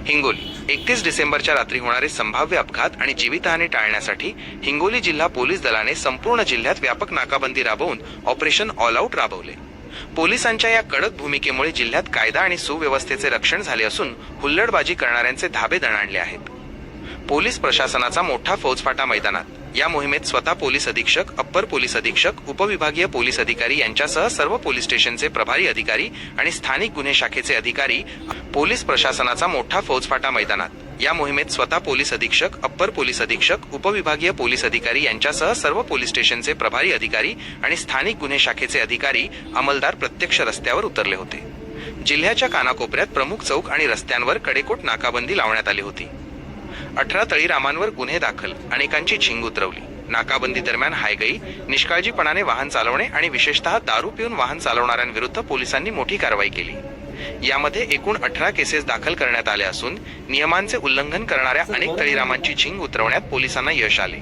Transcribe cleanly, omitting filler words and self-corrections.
हिंगोली 31 डिसेंबरच्या रात्री होणारे संभाव्य अपघात आणि जीवितहानी टाळण्यासाठी हिंगोली जिल्हा पोलीस दलाने संपूर्ण जिल्ह्यात व्यापक नाकाबंदी राबवून ऑपरेशन ऑल आउट राबवले। पोलिसांच्या या कडक भूमिकेमुळे जिल्ह्यात कायदा आणि सुव्यवस्थेचे रक्षण झाले असून हुल्लडबाजी करणाऱ्यांचे धाबे दणाणले आहेत। पोलीस प्रशासनाचा मोठा फौजफाटा मैदानात। या मोहिमेत स्वतः पोलीस अधीक्षक, अप्पर पोलीस अधीक्षक, उपविभागीय पोलीस अधिकारी यांच्यासह सर्व पोलीस स्टेशनचे प्रभारी अधिकारी आणि स्थानिक गुन्हे शाखेचे अधिकारी। पोलीस प्रशासनाचा मोठा फौजफाटा मैदानात। या मोहिमेत स्वतः पोलीस अधीक्षक, अप्पर पोलीस अधीक्षक, उपविभागीय पोलीस अधिकारी यांच्यासह सर्व पोलीस स्टेशनचे प्रभारी अधिकारी आणि स्थानिक गुन्हे शाखेचे अधिकारी, अंमलदार प्रत्यक्ष रस्त्यावर उतरले होते। जिल्ह्याच्या कानाकोपऱ्यात प्रमुख चौक आणि रस्त्यांवर कडेकोट नाकाबंदी लावण्यात आली होती। 18 तळीरामांवर गुन्हे दाखल, अनेकांची झिंग उतरवली। नाकाबंदी दरम्यान हायगई, निष्काळजीपणाने वाहन चालवणे आणि विशेषतः दारू पिऊन वाहन चालवणाऱ्यांविरुद्ध पोलिसांनी मोठी कारवाई केली। यामध्ये एकूण 18 केसेस दाखल करण्यात आल्या असून नियमांचे उल्लंघन करणाऱ्या अनेक तळीरामांची झिंग उतरवण्यात पोलिसांना यश आले।